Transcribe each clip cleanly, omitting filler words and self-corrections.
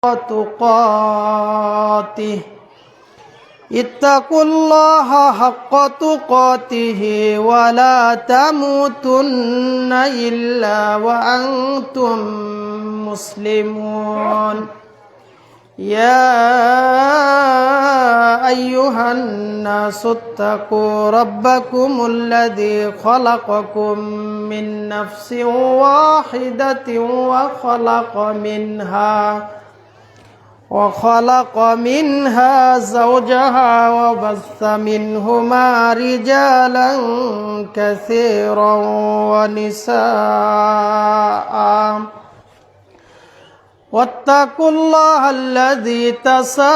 تقاته اتقوا الله حق تقاته ولا تموتن إلا وأنتم مسلمون يا أيها الناس اتقوا ربكم الذي خلقكم من نفس واحدة وخلق منها زوجها وبث منهما رجالا كثيرا ونساء واتقوا الله الذي تساءلون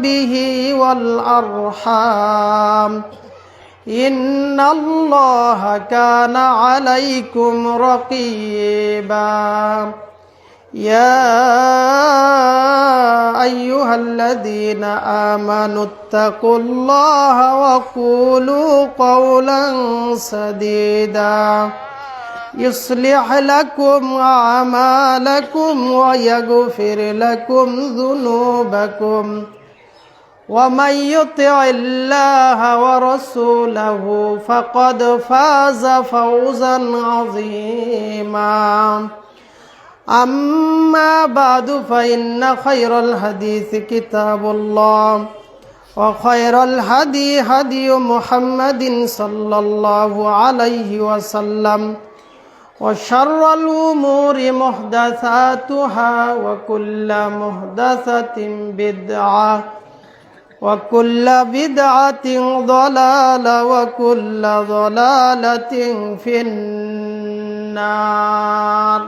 به والأرحام إن الله كان عليكم رقيبا يا أيها الذين آمنوا اتقوا الله وقولوا قولا سديدا يصلح لكم أعمالكم ويغفر لكم ذنوبكم ومن يطع الله ورسوله فقد فاز فوزا عظيما أما بعد فإن خير الحديث كتاب الله وخير الهدي هدي محمد صلى الله عليه وسلم وشر الأمور محدثاتها وكل محدثة بدعة وكل بدعة ضلالة وكل ضلالة في النار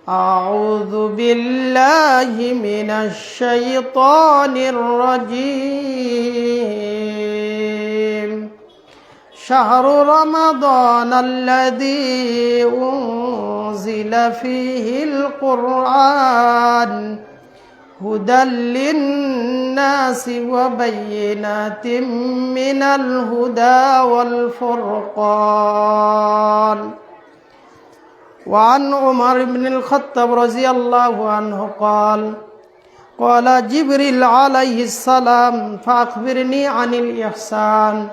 أعوذ بالله من الشيطان الرجيم شهر رمضان الذي أنزل فيه القرآن هدى للناس وبينات من الهدى والفرقان وعن عمر بن الخطاب رضي الله عنه قال جبريل عليه السلام فأخبرني عن الإحسان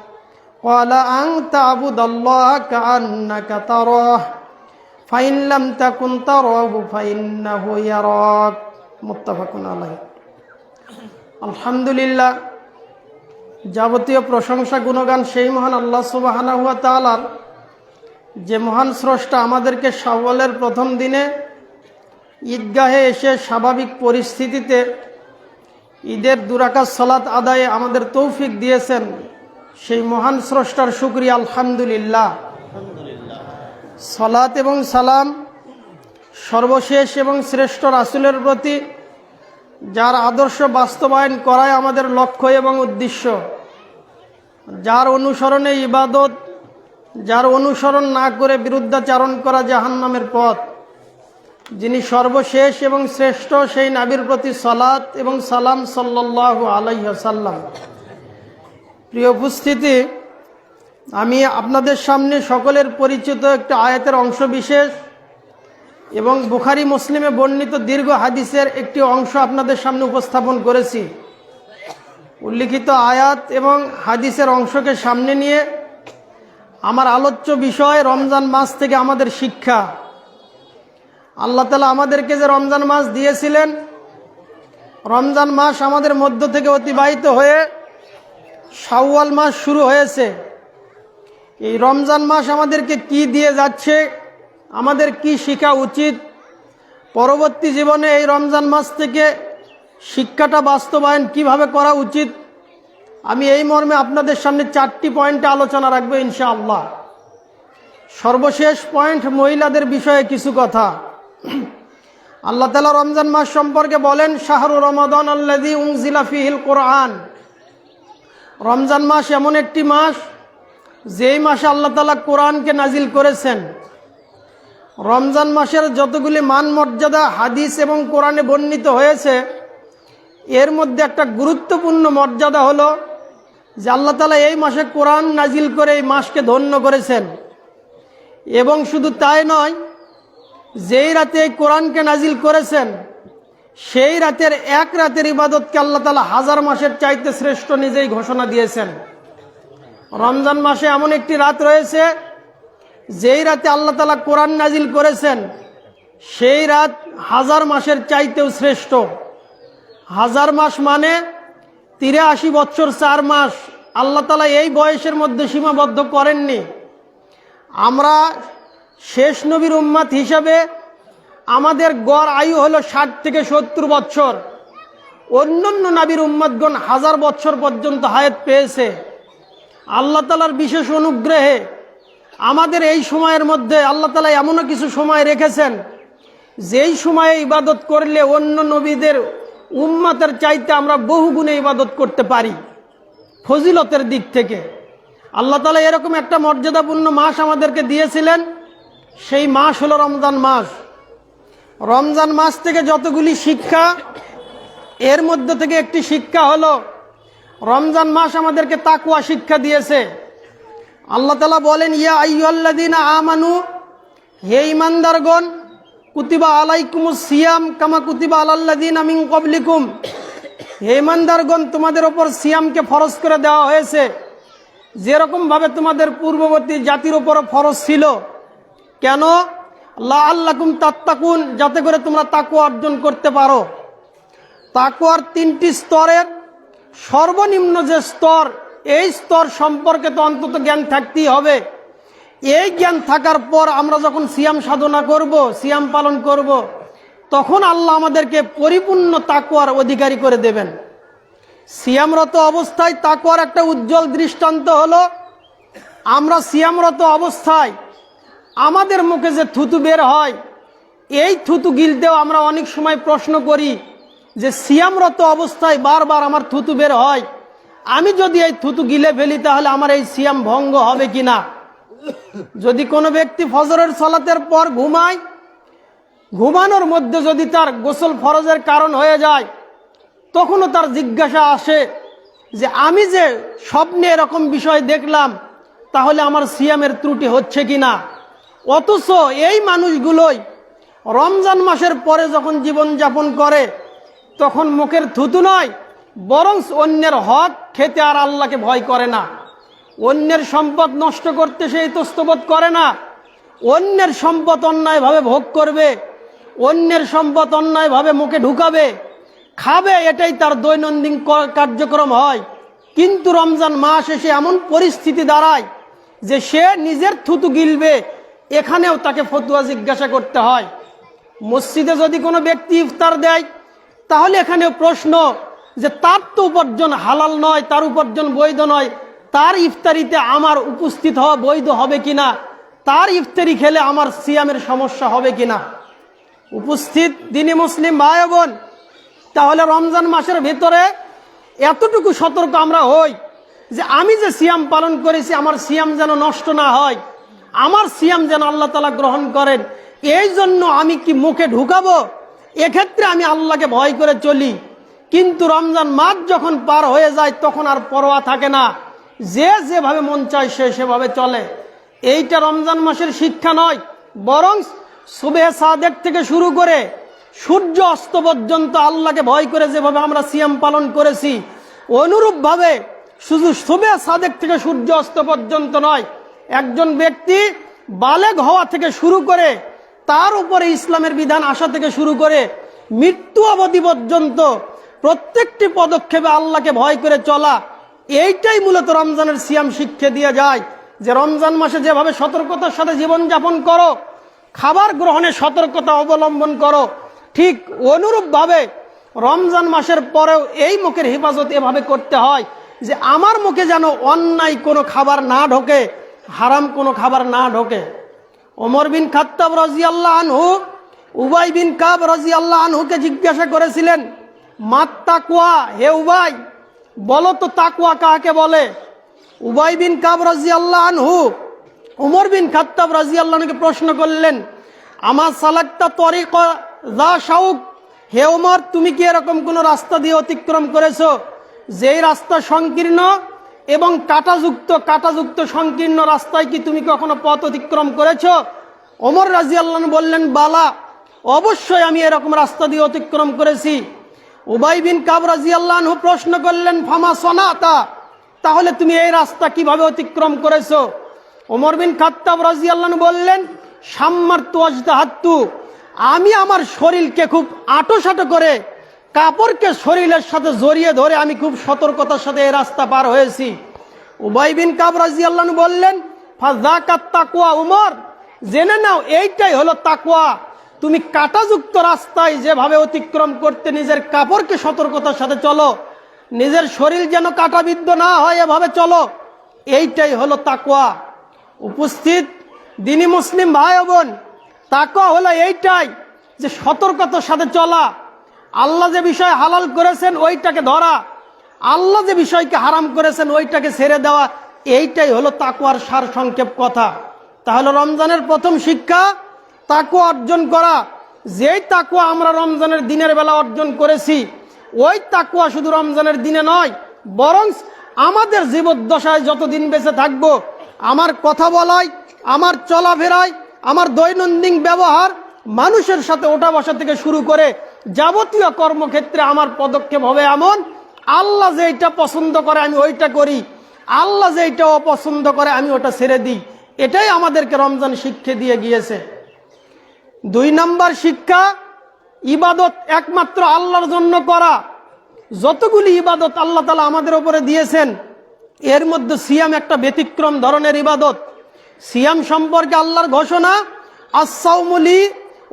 قال أن تعبد الله كأنك تراه فإن لم تكن تراه فإنه يراك মুত্তাফাক আলাইহি। আলহামদুলিল্লাহ, যাবতীয় প্রশংসা গুণগান সেই মহান আল্লাহ সুবহানাহু ওয়া তাআলার, যে মহান স্রষ্টা আমাদেরকে শাওয়ালের প্রথম দিনে ঈদগাহে এসে স্বাভাবিক পরিস্থিতিতে ঈদের দুরাকাত সালাত আদায়ে আমাদের তৌফিক দিয়েছেন। সেই মহান স্রষ্টার শুকরিয়া আলহামদুলিল্লাহ। সালাত এবং সালাম সর্বশেষ এবং শ্রেষ্ঠ রাসূলের প্রতি, যার আদর্শ বাস্তবায়ন করাই আমাদের লক্ষ্য এবং উদ্দেশ্য, যার অনুসরণে ইবাদত, যার অনুসরণ না করে বিরুদ্ধাচারণ করা জাহান্নামের পথ, যিনি সর্বশেষ এবং শ্রেষ্ঠ, সেই নবীর প্রতি সালাত এবং সালাম সাল্লাল্লাহু আলাইহি ওয়াসাল্লাম। প্রিয় উপস্থিতি, আমি আপনাদের সামনে সকলের পরিচিত একটি আয়াতের অংশ বিশেষ এবং বুখারী মুসলিমে বর্ণিত দীর্ঘ হাদিসের একটি অংশ আপনাদের সামনে উপস্থাপন করেছি। উল্লিখিত আয়াত এবং হাদিসের অংশকে সামনে নিয়ে আমার আলোচ্য বিষয় রমজান মাস থেকে আমাদের শিক্ষা। আল্লাহ তাআলা আমাদেরকে যে রমজান মাস দিয়েছিলেন, রমজান মাস আমাদের মধ্য থেকে অতিবাহিত হয়ে শাওয়াল মাস শুরু হয়েছে। এই রমজান মাস আমাদেরকে কি দিয়ে যাচ্ছে, আমাদের কি শেখা উচিত, পরবর্তী জীবনে এই রমজান মাস থেকে শিক্ষাটা বাস্তবায়ন কিভাবে করা উচিত, আমি এই মর্মে আপনাদের সামনে 4টি পয়েন্টে আলোচনা রাখবো ইনশাআল্লাহ। সর্বশেষ পয়েন্ট, মহিলাদের বিষয়ে কিছু কথা। আল্লাহ তাআলা রমজান মাস সম্পর্কে বলেন, শাহরু রমাদান আল্লাযী উনজিলা ফীহিল কুরআন। রমজান মাস এমন একটি মাস, যেই মাসে আল্লাহ তাআলা কোরআনকে নাজিল করেছেন। রমজান মাসের যতগুলি মান মর্যাদা হাদিস এবং কোরআনে বর্ণিত হয়েছে, এর মধ্যে একটা গুরুত্বপূর্ণ মর্যাদা হলো যে আল্লাহ তাআলা এই মাসে কোরআন নাজিল করে এই মাসকে ধন্য করেছেন। এবং শুধু তাই নয়, যেই রাতে এই কোরআনকে নাজিল করেছেন, সেই রাতের এক রাতের ইবাদতকে আল্লাহ তাআলা হাজার মাসের চাইতে শ্রেষ্ঠ নিজেই ঘোষণা দিয়েছেন। রমজান মাসে এমন একটি রাত রয়েছে যেই রাতে আল্লাহ তাআলা কোরআন নাজিল করেছেন, সেই রাত হাজার মাসের চাইতেও শ্রেষ্ঠ। হাজার মাস মানে 83 বছর 4 মাস। আল্লাহ তাআলা এই বয়সের মধ্যে সীমাবদ্ধ করেননি। আমরা শেষ নবীর উম্মত হিসাবে আমাদের গড় আয়ু হলো 60 থেকে 70 বছর। অন্যান্য নবীর উম্মতগণ 1000 বছর পর্যন্ত হায়াত পেয়েছে। আল্লাহ তাআলার বিশেষ অনুগ্রহে আমাদের এই সময়ের মধ্যে আল্লাহ তাআলা এমনও কিছু সময় রেখেছেন যেই সময়ে ইবাদত করলে অন্য নবীদের উম্মতের চাইতে আমরা বহু গুণে ইবাদত করতে পারি ফজিলতের দিক থেকে। আল্লাহ তাআলা এরকম একটা মর্যাদাপূর্ণ মাস আমাদেরকে দিয়েছিলেন, সেই মাস হলো রমজান মাস। রমজান মাস থেকে যতগুলি শিক্ষা, এর মধ্যে থেকে একটি শিক্ষা হলো রমজান মাস আমাদেরকে তাকওয়া শিক্ষা দিয়েছে। আল্লাহ তাআলা বলেন, ইয়া আইয়ুহাল্লাযীনা আমানু, হে ঈমানদারগণ, কুতিবা আলাইকুমুস সিয়াম কামা কুতিবা আলাল্লাযীনা মিন ক্বাবলিকুম, হে ঈমানদারগণ, তোমাদের ওপর সিয়ামকে ফরজ করে দেওয়া হয়েছে যেরকম ভাবে তোমাদের পূর্ববর্তী জাতির উপর ফরজ ছিল। কেন? লাআল্লাকুম তাত্তাকুন, যাতে করে তোমরা তাকওয়া অর্জন করতে পারো। তাকওয়ার 3টি স্তরের সর্বনিম্ন যে স্তর, এই স্তর সম্পর্কে তো অন্তত জ্ঞান থাকতেই হবে। এই জ্ঞান থাকার পর আমরা যখন সিয়াম সাধনা করব, সিয়াম পালন করব, তখন আল্লাহ আমাদেরকে পরিপূর্ণ তাকওয়ার অধিকারী করে দেবেন। সিয়ামরত অবস্থায় তাকওয়ার একটা উজ্জ্বল দৃষ্টান্ত হলো, আমরা সিয়ামরত অবস্থায় আমাদের মুখে যে থুতু বের হয়, এই থুতু গিলতেও আমরা অনেক সময় প্রশ্ন করি যে সিয়ামরত অবস্থায় বারবার আমার থুতু বের হয়, আমি যদি এই থুতু গিলে ফেলি তাহলে আমার এই সিয়াম ভঙ্গ হবে কিনা। যদি কোনো ব্যক্তি ফজরের সালাতের পর ঘুমায়, ঘুমানোর মধ্যে যদি তার গোসল ফরজের কারণ হয়ে যায়, তখনও তার জিজ্ঞাসা আসে যে আমি যে স্বপ্নে এরকম বিষয় দেখলাম, তাহলে আমার সিয়ামের ত্রুটি হচ্ছে কিনা। অথচ এই মানুষগুলোই রমজান মাসের পরে যখন জীবন যাপন করে, তখন মুখের থুতু নয়, বরং অন্যের হক খেতে আর আল্লাহকে ভয় করে না। অন্যের সম্পদ নষ্ট করতে সে ইতস্তবোধ করে না। অন্যের সম্পদ অন্যায়ভাবে ভোগ করবে, অন্যের সম্পদ অন্যায়ভাবে মুখে ঢুকাবে, খাবে, এটাই তার দৈনন্দিন কার্যক্রম হয়। কিন্তু রমজান মাস এসে এমন পরিস্থিতি দাঁড়ায় যে সে নিজের থুতু গিলবে, এখানেও তাকে ফতোয়া জিজ্ঞাসা করতে হয়। মসজিদে যদি কোনো ব্যক্তি ইফতার দেয়, তাহলে এখানেও প্রশ্ন যে তার তো উপার্জন হালাল নয়, তার উপার্জন বৈধ নয়, তার ইফতারিতে আমার উপস্থিত হওয়া বৈধ হবে কিনা, তার ইফতারি খেলে আমার সিয়ামের সমস্যা হবে কিনা। উপস্থিত দিনী মুসলিম ভাই বোন, তাহলে রমজান মাসের ভিতরে এতটুকু সতর্ক আমরা হই যে আমি যে সিয়াম পালন করেছি, আমার সিয়াম যেন নষ্ট না হয়, আমার সিয়াম যেন আল্লাহ তাআলা গ্রহণ করেন। এই জন্য আমি কি মুখে ঢুকাবো, এক্ষেত্রে আমি আল্লাহকে ভয় করে চলি। কিন্তু রমজান মাস যখন পার হয়ে যায়, তখন আর পরোয়া থাকে না, যে যেভাবে মন চায় সে সেভাবে চলে। এইটা রমজান মাসের শিক্ষা নয়, বরং সুবহে সাদেক থেকে শুরু করে সূর্য অস্ত পর্যন্ত আল্লাহকে ভয় করে যেভাবে আমরা সিয়াম পালন করেছি, অনুরূপভাবে শুধু সুবহে সাদেক থেকে সূর্য অস্ত পর্যন্ত নয়, একজন ব্যক্তি বালেগ হওয়া থেকে শুরু করে তার উপরে ইসলামের বিধান আসা থেকে শুরু করে মৃত্যু অবধি পর্যন্ত প্রত্যেকটি পদক্ষেপে আল্লাহকে ভয় করে চলা, এইটাই মূলত রমজানের সিয়াম শিক্ষা দিয়ে যায়। যে রমজান মাসে যেভাবে সতর্কতার সাথে জীবনযাপন করো, খাবার গ্রহণে সতর্কতা অবলম্বন করো, ঠিক অনুরূপভাবে রমজান মাসের পরেও এই মুখের হেফাজত এভাবে করতে হয় যে আমার মুখে যেন অন্যায় কোনো খাবার না ঢোকে, হারাম কোনো খাবার না ঢোকে। ওমর বিন খাত্তাব রাদিয়াল্লাহু আনহু উবাই বিন কাব রাদিয়াল্লাহু আনহুকে জিজ্ঞাসা করেছিলেন, মাত তাকওয়া, হে উবাই, বলো তো তাকওয়া কাকে বলে। উবাই বিন কাব রাদিয়াল্লাহু আনহু ওমর বিন খাত্তাব রাদিয়াল্লাহু আনহুকে প্রশ্ন করলেন, আমা সালাকতা তরিকা যা শাউক, হে ওমর, তুমি কি এরকম কোনো রাস্তা দিয়ে অতিক্রম করেছো যেই রাস্তা সংকীর্ণ এবং কাঁটাযুক্ত সংকীর্ণ রাস্তায় কি তুমি কখনো পথ অতিক্রম করেছো? ওমর রাদিয়াল্লাহু আনহু বললেন, বালা, অবশ্যই আমি এরকম রাস্তা দিয়ে অতিক্রম করেছি। উবাই বিন কাব রাদিয়াল্লাহু আনহু প্রশ্ন করলেন, ফামা সনাতা, তাহলে তুমি এই রাস্তা কিভাবে অতিক্রম করেছো? ওমর বিন খাত্তাব রাদিয়াল্লাহু আনহু বললেন, শাম্মারতু ওয়াজদাহাত্তু, আমি আমার শরীরকে খুব আঁটোসাঁটো করে কাপড়কে শরীরের সাথে জড়িয়ে ধরে আমি খুব সতর্কতার সাথে এই রাস্তা পার হয়েছি। উবাই বিন কাব রাদিয়াল্লাহু আনহু বললেন, ফাযাকাত তাকওয়া, উমর জেনে নাও এইটাই হলো তাকওয়া। তুমি কাঁটাযুক্ত রাস্তায় যেভাবে অতিক্রম করতে নিজের কাপড়কে সতর্কতার সাথে চলো, নিজের শরীর যেন কাঁটাবিদ্ধ না হয় এভাবে চলো, এইটাই হলো তাকওয়া। উপস্থিত দিনী মুসলিম ভাই বোন, তাকওয়া হলো এইটাই যে সতর্কতার সাথে চলা, আল্লাহ যে বিষয় হালাল করেছেন ওইটাকে ধরা, আল্লাহ যে বিষয়কে হারাম করেছেন ওইটাকে ছেড়ে দেওয়া, এইটাই হলো তাকওয়ার সার সংক্ষেপ কথা। তাহলে রমজানের প্রথম শিক্ষা তাকওয়া অর্জন করা। যেই তাকওয়া আমরা রমজানের দিনের বেলা অর্জন করেছি, ওই তাকওয়া শুধু রমজানের দিনে নয়, বরং আমাদের জীবদ্দশায় যতদিন বেঁচে থাকবো, আমার কথা বলায়, আমার চলাফেরায়, আমার দৈনন্দিন ব্যবহার, মানুষের সাথে ওঠা বসা থেকে শুরু করে যাবতীয় কর্মক্ষেত্রে আমার পদক্ষেপ হবে এমন, আল্লাহ যেইটা পছন্দ করে আমি ওইটা করি, আল্লাহ যেইটা অপছন্দ করে আমি ওটা ছেড়ে দিই। এটাই আমাদেরকে রমজান শিক্ষা দিয়ে গিয়েছে। 2 নম্বর শিক্ষা, ইবাদত একমাত্র আল্লাহর জন্য করা। যতগুলি ইবাদত আল্লাহ তাআলা আমাদের উপরে দিয়েছেন, এর মধ্যে সিয়াম একটা ব্যতিক্রম ধরনের ইবাদত। সিয়াম সম্পর্কে আল্লাহর ঘোষণা, আস-সাওমু লি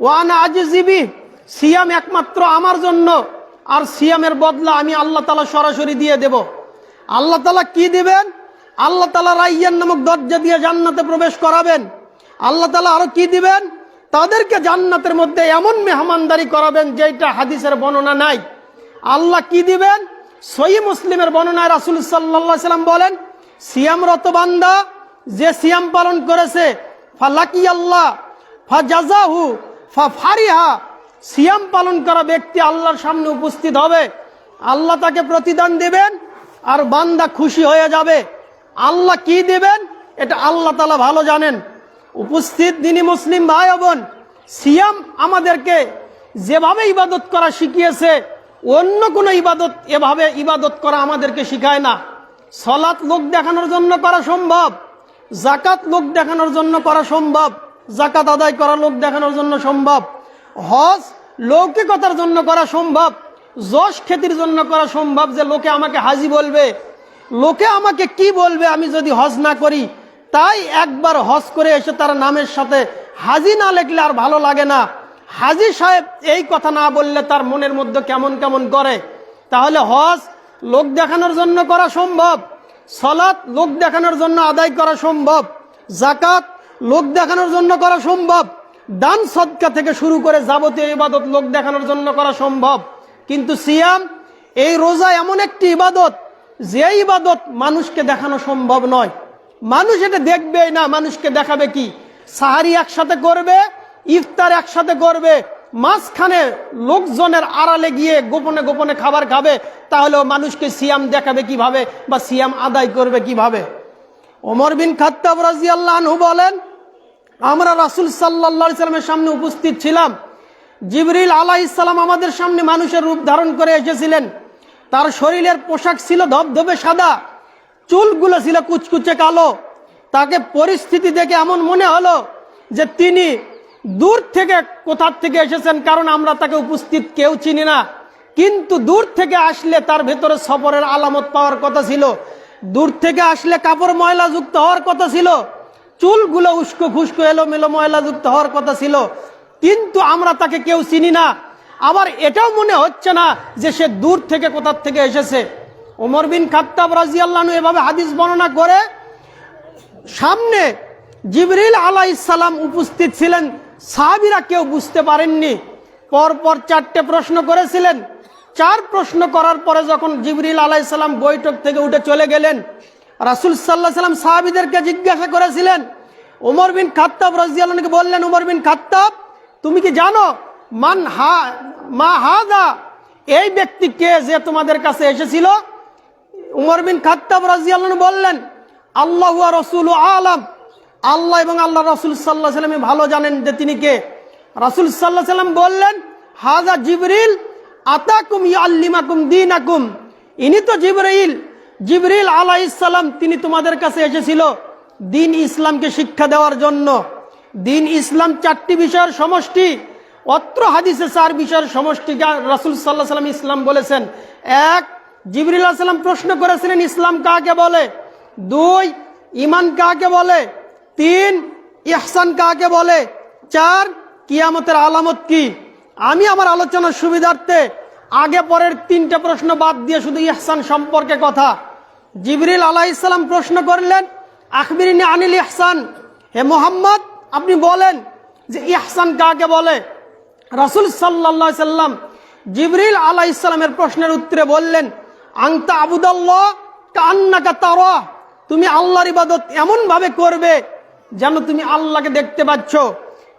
ওয়া আনা আজজি বিহি, সিয়াম একমাত্র আমার জন্য, আর সিয়ামের বদলা আমি আল্লাহ তাআলা সরাসরি দিয়ে দেব। আল্লাহ তাআলা কি দিবেন? আল্লাহ তাআলা রাইয়ান নামক দরজা দিয়ে জান্নাতে প্রবেশ করাবেন। আল্লাহ তাআলা আরো কি দিবেন? তাদেরকে জান্নাতের মধ্যে এমন মেহমানদারি করাবেন যেটা হাদিসের বর্ণনা নাই। আল্লাহ কি দিবেন? সহিহ মুসলিমের বর্ণনায় রাসূল সাল্লাল্লাহু আলাইহি সাল্লাম বলেন, সিয়ামরত বান্দা যে সিয়াম পালন করেছে, ফালাকি আল্লাহ ফাজাযাহু ফাফারিহা, সিয়াম পালন করা ব্যক্তি আল্লাহর সামনে উপস্থিত হবে, আল্লাহ তাকে প্রতিদান দিবেন আর বান্দা খুশি হয়ে যাবে। আল্লাহ কি দিবেন এটা আল্লাহ তাআলা ভালো জানেন। উপস্থিত দিনী মুসলিম ভাই বোন, সিয়াম আমাদেরকে যেভাবে ইবাদত করা শিখিয়েছে, অন্য কোনো ইবাদত এভাবে ইবাদত করা আমাদেরকে শিখায় না। সালাত লোক দেখানোর জন্য করা সম্ভব, যাকাত লোক দেখানোর জন্য করা সম্ভব, যাকাত আদায় করা লোক দেখানোর জন্য সম্ভব, হজ লৌকিকতার জন্য করা সম্ভব, যশ খ্যাতির জন্য করা সম্ভব, যে লোকে আমাকে হাজি বলবে, লোকে আমাকে কি বলবে আমি যদি হজ না করি, তাই একবার হজ করে এসে তার নামের সাথে হাজি না লিখলে আর ভালো লাগে না। হাজি সাহেব এই কথা না বললে তার মনের মধ্যে কেমন কেমন করে। তাহলে হজ লোক দেখানোর জন্য করা সম্ভব, সালাত লোক দেখানোর জন্য আদায় করা সম্ভব, যাকাত লোক দেখানোর জন্য করা সম্ভব, দান সদকা থেকে শুরু করে যাবতীয় ইবাদত লোক দেখানোর জন্য করা সম্ভব। কিন্তু সিয়াম, এই রোজা এমন একটি ইবাদত, যে ইবাদত মানুষকে দেখানো সম্ভব নয়। মানুষ এটা দেখবেই না, মানুষকে দেখাবে কি? সাহারি একসাথে করবে, ইফতার একসাথে করবে, মাঝখানে লোকজনের আড়ালে গিয়ে গোপনে গোপনে খাবার খাবে, তাহলে মানুষকে সিয়াম দেখাবে কিভাবে বা সিয়াম আদায় করবে কিভাবে? ওমর বিন খাত্তাব রাদিয়াল্লাহু আনহু বলেন, আমরা রাসূল সাল্লাল্লাহু আলাইহি সাল্লামের সামনে উপস্থিত ছিলাম। জিবরিল আলাইহিস সালাম আমাদের সামনে মানুষের রূপ ধারণ করে এসেছিলেন। তার শরীরের পোশাক ছিল ধবধবে সাদা, চুলগুলো ছিল কুচকুচে কালো। তাকে পরিস্থিতি দেখে এমন মনে হলো যে তিনি দূর থেকে কোথা থেকে এসেছেন, কারণ আমরা তাকে উপস্থিত কেউ চিনি না। কিন্তু দূর থেকে আসলে তার ভেতরে সফরের আলামত পাওয়ার কথা ছিল, দূর থেকে আসলে কাপড় ময়লাযুক্ত হওয়ার কথা ছিল, চুলগুলো উস্কো খুস্কো এলোমেলো ময়লাযুক্ত হওয়ার কথা ছিল, কিন্তু আমরা তাকে কেউ চিনি না। আবার এটাও মনে হচ্ছে না যে সে দূর থেকে কোথা থেকে এসেছে। ওমর বিন খাত্তাব রাদিয়াল্লাহু আনহু এভাবে হাদিস বর্ণনা করে, সামনে জিবরিল আলাইহিস সালাম উপস্থিত ছিলেন, সাহাবীরা কেউ বুঝতে পারেননি। পরপর 4টে প্রশ্ন করেছিলেন। 4 প্রশ্ন করার পরে যখন জিবরিল আলাইহিস সালাম বৈঠক থেকে উঠে চলে গেলেন, রাসূল সাল্লাল্লাহু আলাইহি সাল্লাম সাহাবীদেরকে জিজ্ঞাসা করেছিলেন। ওমর বিন খাত্তাব রাদিয়াল্লাহু আনহু বললেন, ওমর বিন খাত্তাব, তুমি কি জানো মা হাদা, এই ব্যক্তি কে যে তোমাদের কাছে এসেছিল? ওমর বিন খাত্তাব রাদিয়াল্লাহু আনহু বললেন, আল্লাহু ওয়া রাসূলু আলাম, আল্লাহ এবং আল্লাহ রাসূল সাল্লাল্লাহু আলাইহি ওয়াসাল্লাম ভালো জানেন যে তিনি কে। রাসূল সাল্লাল্লাহু আলাইহি ওয়াসাল্লাম বললেন, হাযা জিবরিল আতাকুম ইয়াল্লিমাকুম দীনাকুম, ইনি তো জিবরিল আলাইহিস সালাম, তিনি তোমাদের কাছে এসেছিল দিন ইসলামকে শিক্ষা দেওয়ার জন্য। দিন ইসলাম 4টি বিষয়ের সমষ্টি, অত্র হাদিসে 4 বিষয়ের সমষ্টি রাসূল সাল্লাল্লাহু আলাইহি ওয়াসাল্লাম ইসলাম বলেছেন। 1, জিবরিল আলাইহিস সালাম প্রশ্ন করেছিলেন ইসলাম কাকে বলে। 2, ঈমান কাকে বলে। 3, ইহসান কাকে বলে। 4, কিয়ামতের আলামত কি। আমি আমার আলোচনার সুবিধার্থে আগে পরের 3টে প্রশ্ন বাদ দিয়ে শুধু ইহসান সম্পর্কে কথা। জিবরিল আলাইহিস সালাম প্রশ্ন করলেন, আখবিরিনি আনিল ইহসান, হে মুহাম্মদ আপনি বলেন যে ইহসান কাকে বলে। রাসূল সাল্লাল্লাহু আলাইহি সাল্লাম জিবরিল আলাইহিস সালামের প্রশ্নের উত্তরে বললেন, আনতা আবুদাল্লাহ কান্নাকা তারা, তুমি আল্লাহর ইবাদত এমন ভাবে করবে যেন তুমি আল্লাহকে দেখতে পাচ্ছ।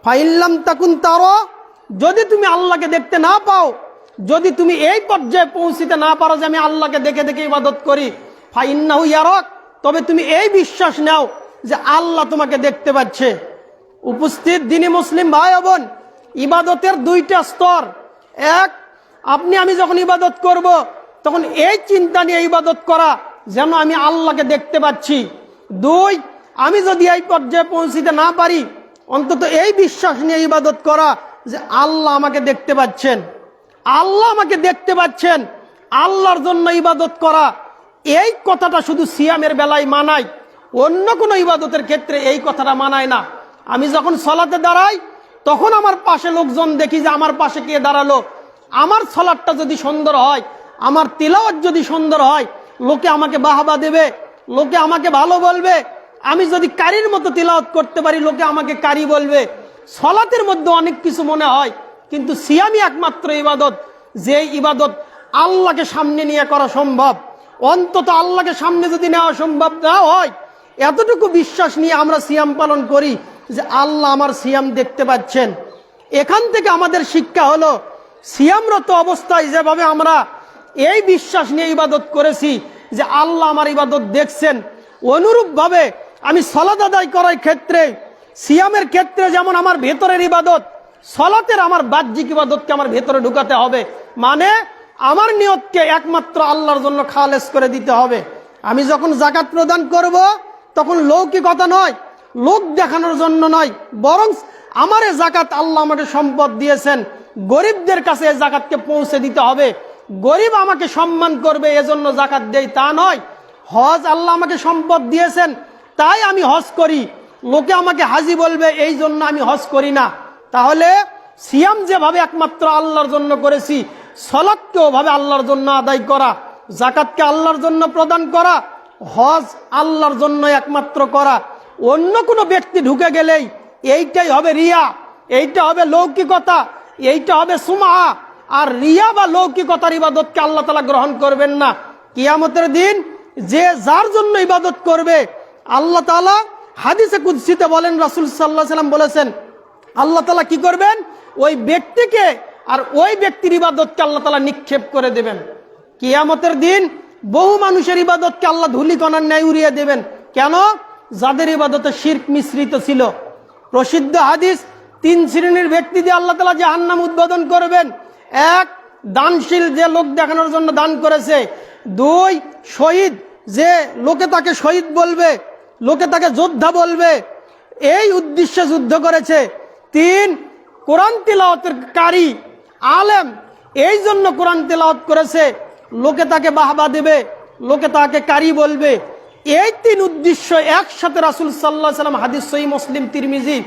ফাইল্লাম তাকুন তারা, যদি তুমি আল্লাহকে দেখতে না পাও, যদি তুমি এই পর্যায়ে পৌঁছিতে না পারো যে আমি আল্লাহকে দেখে দেখে ইবাদত করি, ফাইন্নাহু ইয়ারাক, তবে তুমি এই বিশ্বাস নাও যে আল্লাহ তোমাকে দেখতে পাচ্ছে। উপস্থিত দিনী মুসলিম ভাই বোন, ইবাদতের 2টা স্তর। 1, আমি যখন ইবাদত করব তখন এই চিন্তা নিয়ে ইবাদত করা যেন আমি আল্লাহকে দেখতে পাচ্ছি। 2, আমি যদি এই পর্যায়ে পৌঁছিতে না পারি অন্তত এই বিশ্বাস নিয়ে ইবাদত করা যে আল্লাহ আমাকে দেখতে পাচ্ছেন, আল্লাহ আমাকে দেখতে পাচ্ছেন, আল্লাহর জন্য ইবাদত করা। এই কথাটা শুধু সিয়ামের বেলায় মানায়, অন্য কোনো ইবাদতের ক্ষেত্রে এই কথাটা মানায় না। আমি যখন সালাতে দাঁড়াই তখন আমার পাশে লোকজন দেখি যে আমার পাশে কে দাঁড়ালো, আমার সালাতটা যদি সুন্দর হয়, আমার তিলাওয়াত যদি সুন্দর হয়, লোকে আমাকে বাহবা দেবে, লোকে আমাকে ভালো বলবে। আমি যদি কারির মতো তিলাওয়াত করতে পারি, লোকে আমাকে কারি বলবে। সালাতের মধ্যে অনেক কিছু মনে হয়, কিন্তু সিয়ামই একমাত্র ইবাদত যে ইবাদত আল্লাহকে সামনে নিয়ে করা সম্ভব। অন্তত আল্লাহকে সামনে যদি নেওয়া সম্ভব না হয়, এতটুকু বিশ্বাস নিয়ে আমরা সিয়াম পালন করি যে আল্লাহ আমার সিয়াম দেখতে পাচ্ছেন। এখান থেকে আমাদের শিক্ষা হলো, সিয়ামরত অবস্থায় যেভাবে আমরা এই বিশ্বাস নিয়ে ইবাদত করেছি যে আল্লাহ আমার ইবাদত দেখছেন, অনুরূপভাবে আমি সালাত আদায় করার ক্ষেত্রে, সিয়ামের ক্ষেত্রে যেমন আমার ভেতরের ইবাদত, সালাতের আমার বাহ্যিক ইবাদতকে আমার ভেতরে ঢুকাতে হবে। মানে আমার নিয়তকে একমাত্র আল্লাহর জন্য খালেস করে দিতে হবে। আমি যখন যাকাত প্রদান করব তখন লৌকিকতা নয়, লোক দেখানোর জন্য নয়, বরং আমার এই যাকাত আল্লাহ আমাকে সম্পদ দিয়েছেন, গরিবদের কাছে এই যাকাতকে পৌঁছে দিতে হবে। গরিব আমাকে সম্মান করবে এজন্য যাকাত দেই তা নয়। হজ আল্লাহ আমাকে সম্পদ দিয়েছেন তাই আমি হজ করি, লোকে আমাকে হাজি বলবে এই জন্য আমি হজ করি না। তাহলে সিয়াম যেভাবে একমাত্র আল্লাহর জন্য করেছি, সালাতকে ওভাবে আল্লাহর জন্য আদায় করা, যাকাতকে আল্লাহর জন্য প্রদান করা, হজ আল্লাহর জন্য একমাত্র করা। অন্য কোনো ব্যক্তি ঢুকে গেলেই এইটাই হবে রিয়া, এইটা হবে লৌকিকতা, এইটা হবে সুমআ। আর রিয়া বা লৌকিকতার ইবাদতকে আল্লাহ তাআলা গ্রহণ করবেন না। কিয়ামতের দিন যে যার জন্য ইবাদত করবে, আল্লাহ তাআলা হাদিসে কুদসিতে বলেন, রাসূল সাল্লাল্লাহু আলাইহি ওয়াসাল্লাম বলেছেন, আল্লাহ তাআলা কি করবেন, ওই ব্যক্তিকে আর ওই ব্যক্তির ইবাদতকে আল্লাহ তাআলা নিক্ষেপ করে দেবেন। কিয়ামতের দিন বহু মানুষের ইবাদতকে আল্লাহ ধূলিকণার ন্যায় উড়িয়ে দেবেন। কেন? যাদের ইবাদতে শিরক মিশ্রিত ছিল। প্রসিদ্ধ হাদিস, 3 শ্রেণীর ব্যক্তি দিয়ে আল্লাহ তাআলা জাহান্নাম উদ্বোধন করবেন। 1, দানশীল, যে লোক দেখানোর জন্য দান করেছে। 2, শহীদ, যে লোকে তাকে শহীদ বলবে, লোকে তাকে যোদ্ধা বলবে, এই উদ্দেশ্যে যুদ্ধ করেছে। 3, কোরআন তিলাওয়াতের কারি, আলেম, এই জন্য কোরআন তিলাওয়াত করেছে, লোকে তাকে বাহবা দেবে, লোকে তাকে কারি বলবে। এই 3 উদ্দেশ্য একসাথে রাসূল সাল্লাল্লাহু আলাইহি ওয়াসাল্লাম, হাদিস সহিহ মুসলিম, তিরমিজি,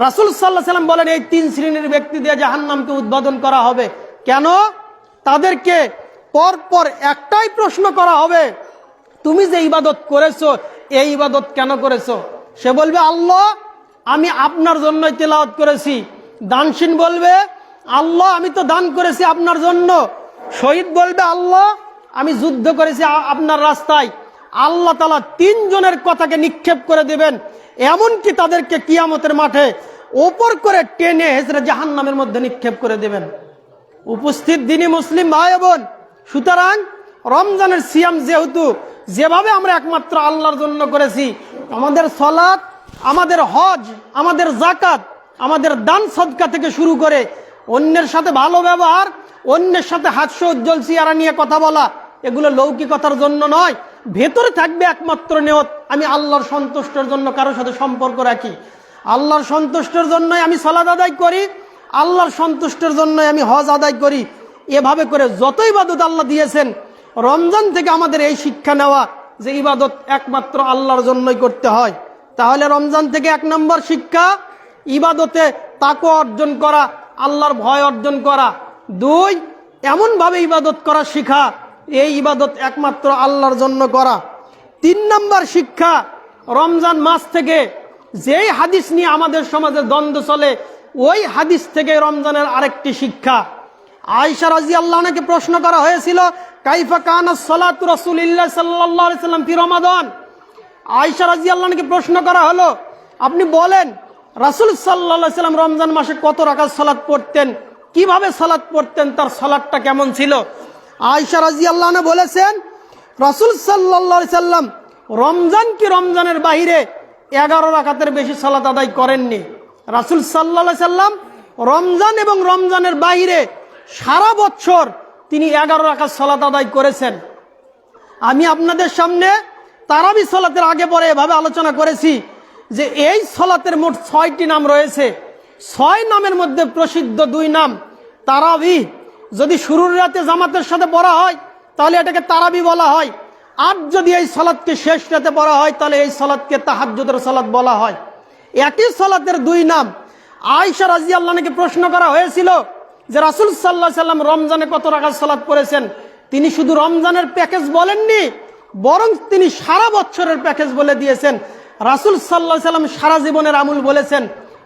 রাসূল সাল্লাল্লাহু আলাইহি ওয়াসাল্লাম বলেন এই 3 শ্রেণীর ব্যক্তি দিয়ে জাহান্নামকে উদ্বোধন করা হবে। কেন? তাদেরকে পরপর একটাই প্রশ্ন করা হবে, তুমি যে ইবাদত করেছো এই ইবাদত কেন করেছো? সে বলবে আল্লাহ আমি আপনার জন্যই তিলাওয়াত করেছি। দানশীল বলবে আল্লাহ আমি তো দান করেছি আপনার জন্য। শহীদ বলবে আল্লাহ আমি যুদ্ধ করেছি আপনার রাস্তায়। আল্লাহ তাআলা 3 জনের কথাকে নিক্ষেপ করে দেবেন, এমনকি তাদেরকে কিয়ামতের মাঠে ওপর করে টেনে হেঁচড়ে জাহান্নামের মধ্যে নিক্ষেপ করে দেবেন। উপস্থিত দিনী মুসলিম ভাই বোন, সুতরাং রমজানের সিয়াম যেহেতু যেভাবে আমরা একমাত্র আল্লাহর জন্য করেছি, আমাদের সালাত, আমাদের হজ, আমাদের জাকাত, আমাদের দান সদকা থেকে শুরু করে অন্যের সাথে ভালো ব্যবহার, অন্যের সাথে হাস্য উজ্জ্বল চেহারা নিয়ে কথা বলা, এগুলো লৌকিকতার জন্য নয়। ভেতরে থাকবে একমাত্র নিয়ত, আমি আল্লাহর সন্তুষ্টের জন্য কারোর সাথে সম্পর্ক রাখি, আল্লাহর সন্তুষ্টের জন্যই আমি সালাত আদায় করি, আল্লাহর সন্তুষ্টের জন্যই আমি হজ আদায় করি। এভাবে করে যত ইবাদত আল্লাহ দিয়েছেন, রমজান থেকে আমাদের এই শিক্ষা নেওয়া যে ইবাদত একমাত্র আল্লাহর জন্যই করতে হয়। তাহলে রমজান থেকে 1 নম্বর শিক্ষা, ইবাদতে তাকওয়া অর্জন করা, আল্লাহর ভয় অর্জন করা। 2, এমনভাবে ইবাদত করা শিখা, এই ইবাদত একমাত্র আল্লাহর জন্য করা। 3 নম্বর শিক্ষা, রমজান মাস থেকে যেই হাদিস নিয়ে আমাদের সমাজে দ্বন্দ্ব চলে, ওই হাদিস থেকে রমজানের আরেকটি শিক্ষা। আয়েশা রাদিয়াল্লাহু আনহাকে প্রশ্ন করা হয়েছিল, কাইফা কানাত সালাতু রাসূলিল্লাহ সাল্লাল্লাহু আলাইহি সাল্লাম ফি রমাদান। আয়েশা রাদিয়াল্লাহু আনহাকে প্রশ্ন করা হলো, আপনি বলেন রাসূল সাল্লাল্লাহু আলাইহি সাল্লাম রমজান মাসে কত রাকাত সালাত পড়তেন, কিভাবে সালাত পড়তেন, তার সালাতটা কেমন ছিল? আয়েশা রাদিয়াল্লাহু আনহা বলেছেন, রাসূল সাল্লাল্লাহু আলাইহি সাল্লাম রমজান কি রমজানের বাইরে 11 রাকাতের বেশি সালাত আদায় করেননি। রাসূল সাল্লাল্লাহু আলাইহি সাল্লাম রমজান এবং রমজানের বাইরে সারা বছর তিনি 11 রাকাত সালাত আদায় করেছেন। আমি আপনাদের সামনে তারাবি সালাতের আগে পরে এভাবে আলোচনা করেছি যে এই সালাতের মোট 6টি নাম রয়েছে। 6 নামের মধ্যে প্রসিদ্ধ 2 নাম তারাবি। যদি শুরুর রাতে জামাতের সাথে পড়া হয় তাহলে এটাকে তারাবি বলা হয়, আর যদি এই সালাতকে শেষ রাতে পড়া হয় তাহলে এই সালাতকে তাহাজ্জুদের সালাত বলা হয়। একই সালাতের 2 নাম। আয়েশা রাদিয়াল্লাহু আনহাকে প্রশ্ন করা হয়েছিল যে রাসূল সাল্লাল্লাহু আলাইহি সাল্লাম রমজানে কত রাকাত সালাত পড়েছেন। তিনি শুধু রমজানের প্যাকেজ বলেননি, বরং তিনি সারা বছরের প্যাকেজ বলে দিয়েছেন। রাসূল সাল্লাল্লাহু আলাইহি সাল্লাম সারা জীবনের আমল বলেছেন।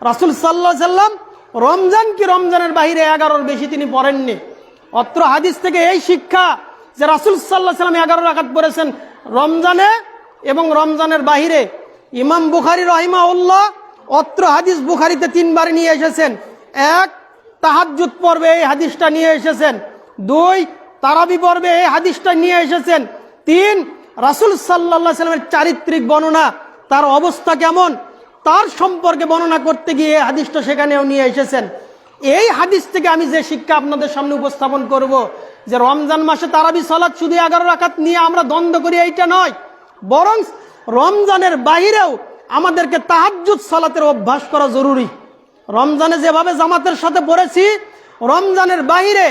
রাসূল সাল্লাল্লাহু আলাইহি সাল্লাম রমজান কি রমজানের বাইরে 11-র বেশি তিনি পড়েননি। অত্র হাদিস থেকে এই শিক্ষা যে রাসূল সাল্লাল্লাহু আলাইহি সাল্লাম 11 রাকাত পড়েছেন রমজানে এবং রমজানের বাইরে। ইমাম বুখারী রাহিমাহুল্লাহ অত্র হাদিস বুখারীতে 3 বার নিয়ে এসেছেন। 1, তাহাজ্জুদ পর্বে এই হাদিসটা নিয়ে এসেছেন। 2, তারাবি পর্বে এই হাদিসটা নিয়ে এসেছেন। 3, রাসূল সাল্লাল্লাহু আলাইহি সাল্লামের চারিত্রিক বর্ণনা, তার অবস্থা কেমন তার সম্পর্কে বর্ণনা করতে গিয়ে এই হাদিসটা সেখানেও নিয়ে এসেছেন। এই হাদিস থেকে আমি যে শিক্ষা আপনাদের সামনে উপস্থাপন করব যে রমজান মাসে তারাবি সালাত শুধু 11 রাকাত নিয়ে আমরা দ্বন্দ্ব করি এইটা নয়, বরং রমজানের বাইরেও আমাদেরকে তাহাজ্জুদ সালাতের অভ্যাস করা জরুরি। রমজানে যেভাবে জামাতের সাথে পড়েছি, রমজানের বাইরে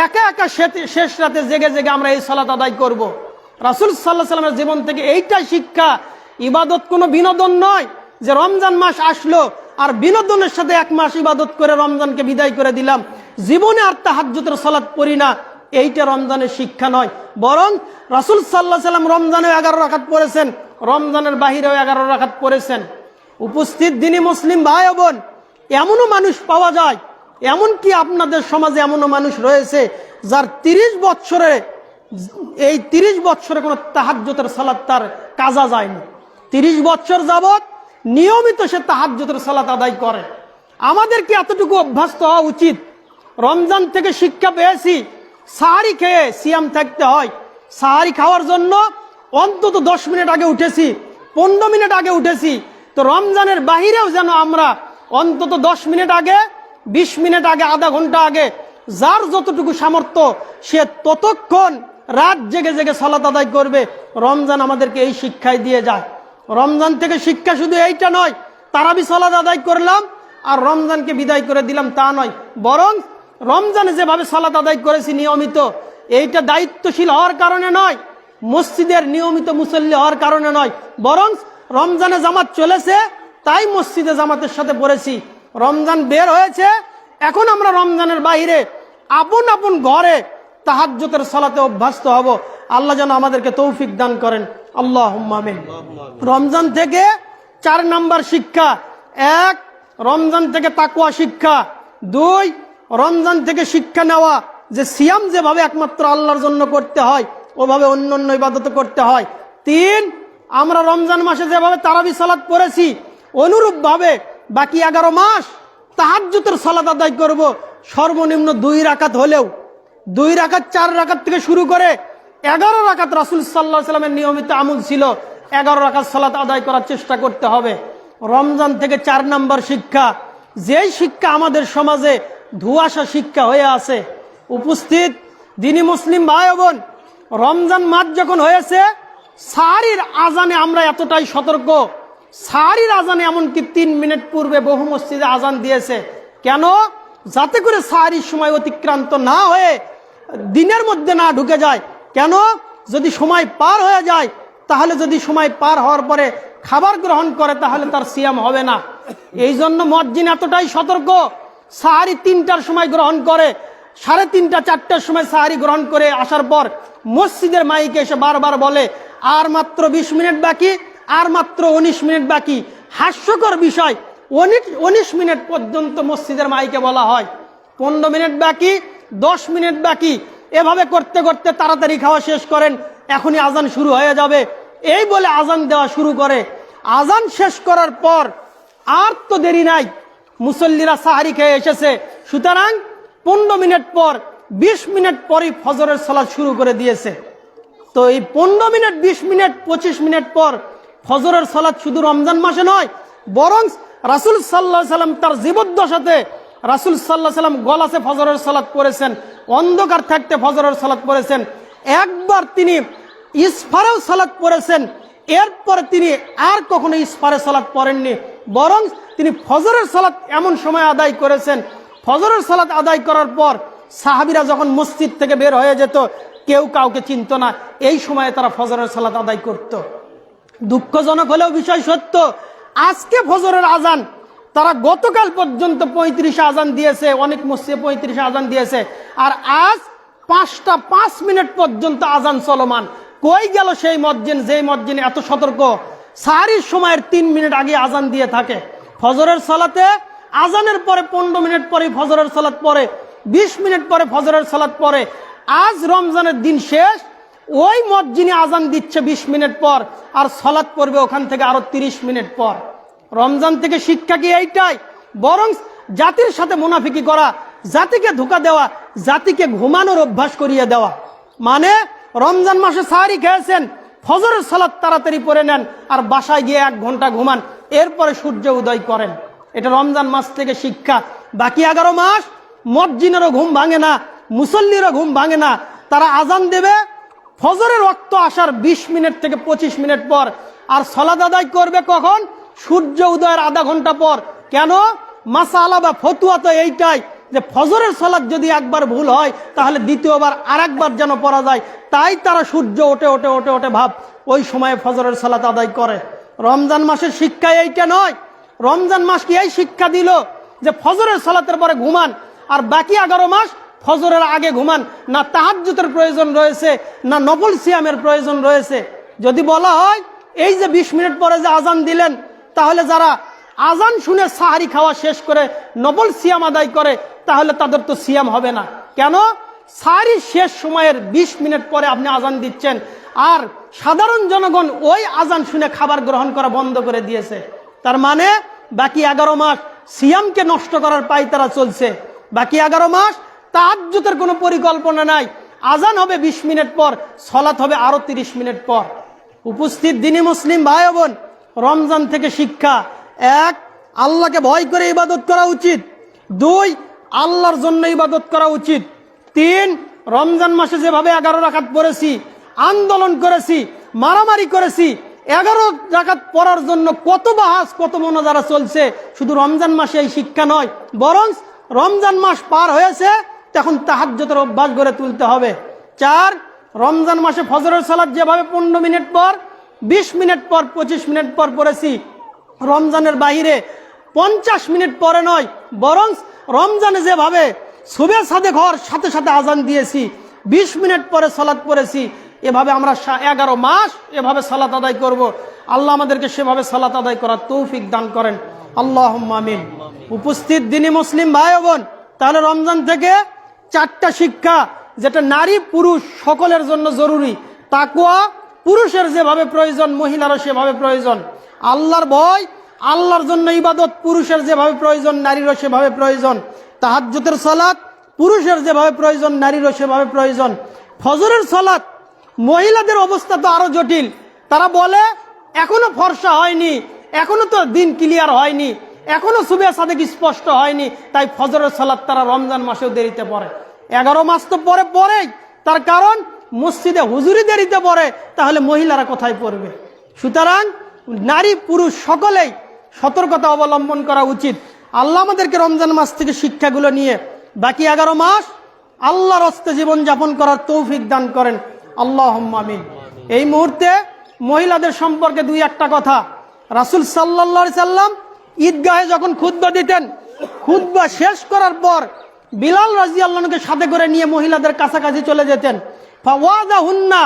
একা একা শেষ রাতে জেগে জেগে আমরা এই সালাত আদায় করব। রাসূল সাল্লাল্লাহু আলাইহি সাল্লামের জীবন থেকে এইটাই শিক্ষা। ইবাদত কোনো বিনোদন নয় যে রমজান মাস আসলো আর বিনোদনের সাথে 1 মাস ইবাদত করে রমজানকে বিদায় করে দিলাম, জীবনে আর তাহাজ্জুদের সালাত পড়ি না, এইটা রমজানের শিক্ষা নয়। বরং রাসূল সাল্লাল্লাহু আলাইহি সাল্লাম রমজানে 11 রাকাত পড়েছেন, রমজানের বাহিরেও 11 রাকাত পড়েছেন। উপস্থিত দিনী মুসলিম ভাই ও বোন, এমনও মানুষ পাওয়া যায়, এমনকি আপনাদের সমাজে এমনও মানুষ রয়েছে যার 30 বছরে এই 30 বছরে কোনো তাহাজ্জুদের সালাত তার কাজা যায়নি। 30 বছর যাবত নিয়মিত সে তাহাজ্জুদের সালাত আদায় করে। আমাদের কি এতটুকু অভ্যস্ত হওয়া উচিত? রমজান থেকে শিক্ষা পেয়েছি সাহারি খেয়ে সিয়াম থাকতে হয়। সাহারি খাওয়ার জন্য অন্তত 10 মিনিট আগে উঠেছি, 15 মিনিট আগে উঠেছি। তো রমজানের বাহিরেও যেন আমরা অন্তত 10 মিনিট আগে, 20 মিনিট আগে, আধা ঘন্টা আগে, যার যতটুকু সামর্থ্য সে ততক্ষণ রাত জেগে জেগে সালাত আদায় করবে। রমজান আমাদেরকে এই শিক্ষাই দিয়ে যায়। রমজান থেকে শিক্ষা শুধু এইটা নয় তারাবি সালাত আদায় করলাম আর রমজানকে বিদায় করে দিলাম, তা নয়। বরং রমজানে যেভাবে সালাত আদায় করেছি নিয়মিত, এইটা দায়িত্বশীল হওয়ার কারণে নয়, মসজিদের নিয়মিত মুসল্লি হওয়ার কারণে নয়, বরং রমজানে জামাত চলেছে তাই মসজিদে জামাতের সাথে পড়েছি। রমজান বের হয়েছে, এখন আমরা রমজানের বাইরে আপন আপন ঘরে তাহাজ্জুদের সালাতে অভ্যস্ত হব। আল্লাহ যেন আমাদেরকে তৌফিক দান করেন, আল্লাহুম্মা আমিন। রমজান থেকে 4 নাম্বার শিক্ষা। 1, রমজান থেকে তাকওয়া শিক্ষা। 2, রমজান থেকে শিক্ষা নেওয়া যে সিয়াম যেভাবে একমাত্র আল্লাহর জন্য করতে হয় ওভাবে অন্যান্য ইবাদত করতে হয়। 3, আমরা রমজান মাসে যেভাবে তারাবি সালাত পড়েছি অনুরূপভাবে বাকি 11 মাস তাহাজ্জুদের সালাত আদায় করব। সর্বনিম্ন 2 রাকাত হলেও, 2 রাকাত 4 রাকাত থেকে শুরু করে 11 রাকাত রাসূল সাল্লাল্লাহু আলাইহি সাল্লামের নিয়মিত আমল ছিল। 11 রাকাত সালাত আদায় করার চেষ্টা করতে হবে। রমজান থেকে 4 নম্বর শিক্ষা, যেই শিক্ষা আমাদের সমাজে ধোঁয়াশা শিক্ষা হয়ে আছে। উপস্থিত দিনী মুসলিম ভাই বোন, রমজান মাস যখন হয়েছে, সাহারির আজানে আমরা এতটাই সতর্ক। সাহারির আজানে এমনকি 3 মিনিট পূর্বে বহু মসজিদে আজান দিয়েছে। কেন? যাতে করে সাহারির সময় অতিক্রান্ত না হয়ে দিনের মধ্যে না ঢুকে যায়। কেন? যদি সময় পার হয়ে যায়, তাহলে যদি সময় পার হওয়ার পরে খাবার গ্রহণ করে, তাহলে তার সিয়াম হবে না। এই জন্য মুয়াজ্জিন এতটাই সতর্ক, সাহারি 3টার সময় গ্রহণ করে, 3:30 4টার সময় সাহারি গ্রহণ করে আসার পর মসজিদের মাইকে এসে বারবার বলে, আর মাত্র 20 মিনিট বাকি, আর মাত্র 19 মিনিট বাকি। হাস্যকর বিষয়, 19 মিনিট পর্যন্ত মসজিদের মাইকে বলা হয়, 15 মিনিট বাকি, 10 মিনিট বাকি। এভাবে করতে করতে তাড়াতাড়ি খাওয়া শেষ করেন, এখনই আজান শুরু হয়ে যাবে, এই বলে আজান দেওয়া শুরু করে। আজান শেষ করার পর আর তো দেরি নাই, মুসল্লিরা সাহারি খেয়ে এসেছে। সুতরাং 15 মিনিট পর, 20 মিনিট পরই ফজরের সালাত শুরু করে দিয়েছে। তো এই 15 মিনিট, 20 মিনিট, 25 মিনিট পর ফজরের সালাত শুধু রমজান মাসে নয়, বরং রাসূল সাল্লাল্লাহু আলাইহি সাল্লাম তার জীবদ্দশাতে রাসূল সাল্লাল্লাহু আলাইহি সাল্লাম গলাসে ফজরের সালাত পড়েছেন, অন্ধকার থাকতে ফজরের সালাত পড়েছেন। একবার তিনি ইসফারেও সালাত পড়েছেন, এরপরে তিনি আর কখনো ইসফারে সালাত পড়েননি, বরং তিনি ফজরের সালাত এমন সময় আদায় করেছেন, ফজরের সালাত আদায় করার পর সাহাবীরা যখন মসজিদ থেকে বের হয়ে যেত, কেউ কাউকে চিনত না। এই সময়ে তারা ফজরের সালাত আদায় করত। দুঃখজনক হলেও বিষয় সত্য, আজকে ফজরের আজান তারা গতকাল পর্যন্ত 35 আজান দিয়েছে, অনেক মসজিদে 35 আজান দিয়েছে, আর আজ 5টা 5 মিনিট পর্যন্ত আজান চলমান। কই গেল সেই মুয়াজ্জিন, যেই মুয়াজ্জিন এত সতর্ক, সাহারির সময়ের 3 মিনিট আগে আজান দিয়ে থাকে। ফজরের সালাতে আজানের পরে 15 মিনিট পরে ফজরের সালাত পড়ে, 20 মিনিট পরে ফজরের সালাত পড়ে। আজ রমজানের দিন শেষ, ওই মুয়াজ্জিনই আজান দিচ্ছে 20 মিনিট পর, আর সালাত পড়বে ওখান থেকে আরো 30 মিনিট পর। রমজান থেকে শিক্ষা কি এইটাই? বরং জাতির সাথে মুনাফিকি করা, জাতিকে ধোঁকা দেওয়া, জাতিকে ঘুমানোর অভ্যাস করিয়ে দেওয়া। মানে রমজান মাসে সাহারি খেয়েছেন, ফজরের সালাত তাড়াতাড়ি পড়ে নেন, আর বাসায় গিয়ে 1 ঘন্টা ঘুমান, এরপরে সূর্য উদয় করেন। এটা রমজান মাস থেকে শিক্ষা। বাকি 11 মাস মুয়াজ্জিনেরও ঘুম ভাঙে না, মুসল্লিরও ঘুম ভাঙে না। তারা আজান দেবে ফজরের ওয়াক্ত আসার 20 মিনিট থেকে 25 মিনিট পর, আর সালাত আদায় করবে কখন? সূর্য উদয়ের আধা ঘন্টা পর। কেন? মাসালা বা ফতুয়া তো এইটাই যে ফজরের সালাত যদি একবার ভুল হয়, তাহলে দ্বিতীয়বার আরেকবার যেন পড়া যায়। তাই তারা সূর্য ওঠে ওঠে ওঠে ওঠে ভাব ওই সময়ে ফজরের সালাত আদায় করে। রমজান মাসের শিক্ষা এইটা নয়। রমজান মাস কি এই শিক্ষা দিল যে ফজরের সালাতের পরে ঘুমান, আর বাকি 11 মাস ফজরের আগে ঘুমান? না তাহাজ্জুদের প্রয়োজন রয়েছে, না নফল সিয়ামের প্রয়োজন রয়েছে। যদি বলা হয় এই যে 20 মিনিট পরে যে আজান দিলেন, তাহলে যারা আজান শুনে সাহারি খাওয়া শেষ করে নফল সিয়াম আদায় করে, তাহলে তাদের তো সিয়াম হবে না। কেন? সাহারির শেষ সময়ের 20 মিনিট পরে আপনি আজান দিচ্ছেন, আর সাধারণ জনগণ ওই আজান শুনে খাবার গ্রহণ করা বন্ধ করে দিয়েছে। তার মানে বাকি 11 মাস সিয়ামকে নষ্ট করার পায়তারা চলছে। বাকি 11 মাস তাহাজ্জুদের কোনো পরিকল্পনা নাই। আজান হবে 20 মিনিট পর, সালাত হবে আরো 30 মিনিট পর। উপস্থিত দিনী মুসলিম ভাই বোন, রমজান থেকে শিক্ষা: 1, আল্লাহকে ভয় করে ইবাদত করা উচিত। 2, আল্লাহর জন্য ইবাদত করা উচিত। 3, রমজান মাসে যেভাবে 11 রাকাত পড়েছি, আন্দোলন করেছি, মারামারি করেছি, 11 রাকাত পড়ার জন্য কত বাহাস, কত মোনাজারা চলছে। শুধু রমজান মাসে এই শিক্ষা নয়, বরং রমজান মাস পার হয়েছে, তখন তাহাজ্জুদের অভ্যাস গড়ে তুলতে হবে। 4, রমজান মাসে ফজরের সালাত যেভাবে 15 মিনিট পর, 20 মিনিট পর, 25 মিনিট পর পড়েছি, রমজানের বাহিরে 50 মিনিট পরে নয়, বরং রমজানে যেভাবে সুবে সাদেক হওয়ার সাথে সাথে আজান দিয়েছি, 20 মিনিট পরে সালাত পড়েছি, এভাবে আমরা 11 মাস এভাবে সালাত আদায় করব। আল্লাহ আমাদেরকে সেভাবে সালাত আদায় করার তৌফিক দান করেন, আল্লাহুম্মা আমিন। উপস্থিত দিনী মুসলিম ভাই বোন, তাহলে রমজান থেকে 4টা শিক্ষা, যেটা নারী পুরুষ সকলের জন্য জরুরি। তাকওয়া পুরুষের যেভাবে প্রয়োজন, মহিলারও সেভাবে প্রয়োজন। আল্লাহর ভয়, আল্লাহর জন্য ইবাদত পুরুষের যেভাবে প্রয়োজন, নারীরও সেভাবে প্রয়োজন। তাহাজ্জুদের সালাত পুরুষের যেভাবে প্রয়োজন, নারীরও সেভাবে প্রয়োজন। ফজরের সালাত, মহিলাদের অবস্থা তো আরো জটিল। তারা বলে এখনো ফর্সা হয়নি, এখনো তো দিন ক্লিয়ার হয়নি, এখনো সুবে সাদেক স্পষ্ট হয়নি, তাই ফজরের সালাত তারা রমজান মাসেও দেরিতে পড়ে। 11 মাস তো পরেই, তার কারণ মসজিদে হুজুরি দেরিতে পড়ে, তাহলে মহিলারা কোথায় পড়বে? সুতরাং নারী পুরুষ সকলেই সতর্কতা অবলম্বন করা উচিত। আল্লাহ আমাদেরকে রমজান মাস থেকে শিক্ষাগুলো নিয়ে বাকি 11 মাস আল্লাহর হস্তে জীবন যাপন করার তৌফিক দান করেন, আল্লাহুম্মা আমিন। এই মুহূর্তে মহিলাদের সম্পর্কে 2-1টা কথা। রাসূল সাল্লাল্লাহু আলাইহি সাল্লাম ঈদগাহে যখন খুতবা দিতেন, খুতবা শেষ করার পর বিলাল রাদিয়াল্লাহু আনহুকে সাথে করে নিয়ে মহিলাদের কাছাকাছি চলে যেতেন। ফাওয়াদাহুন্না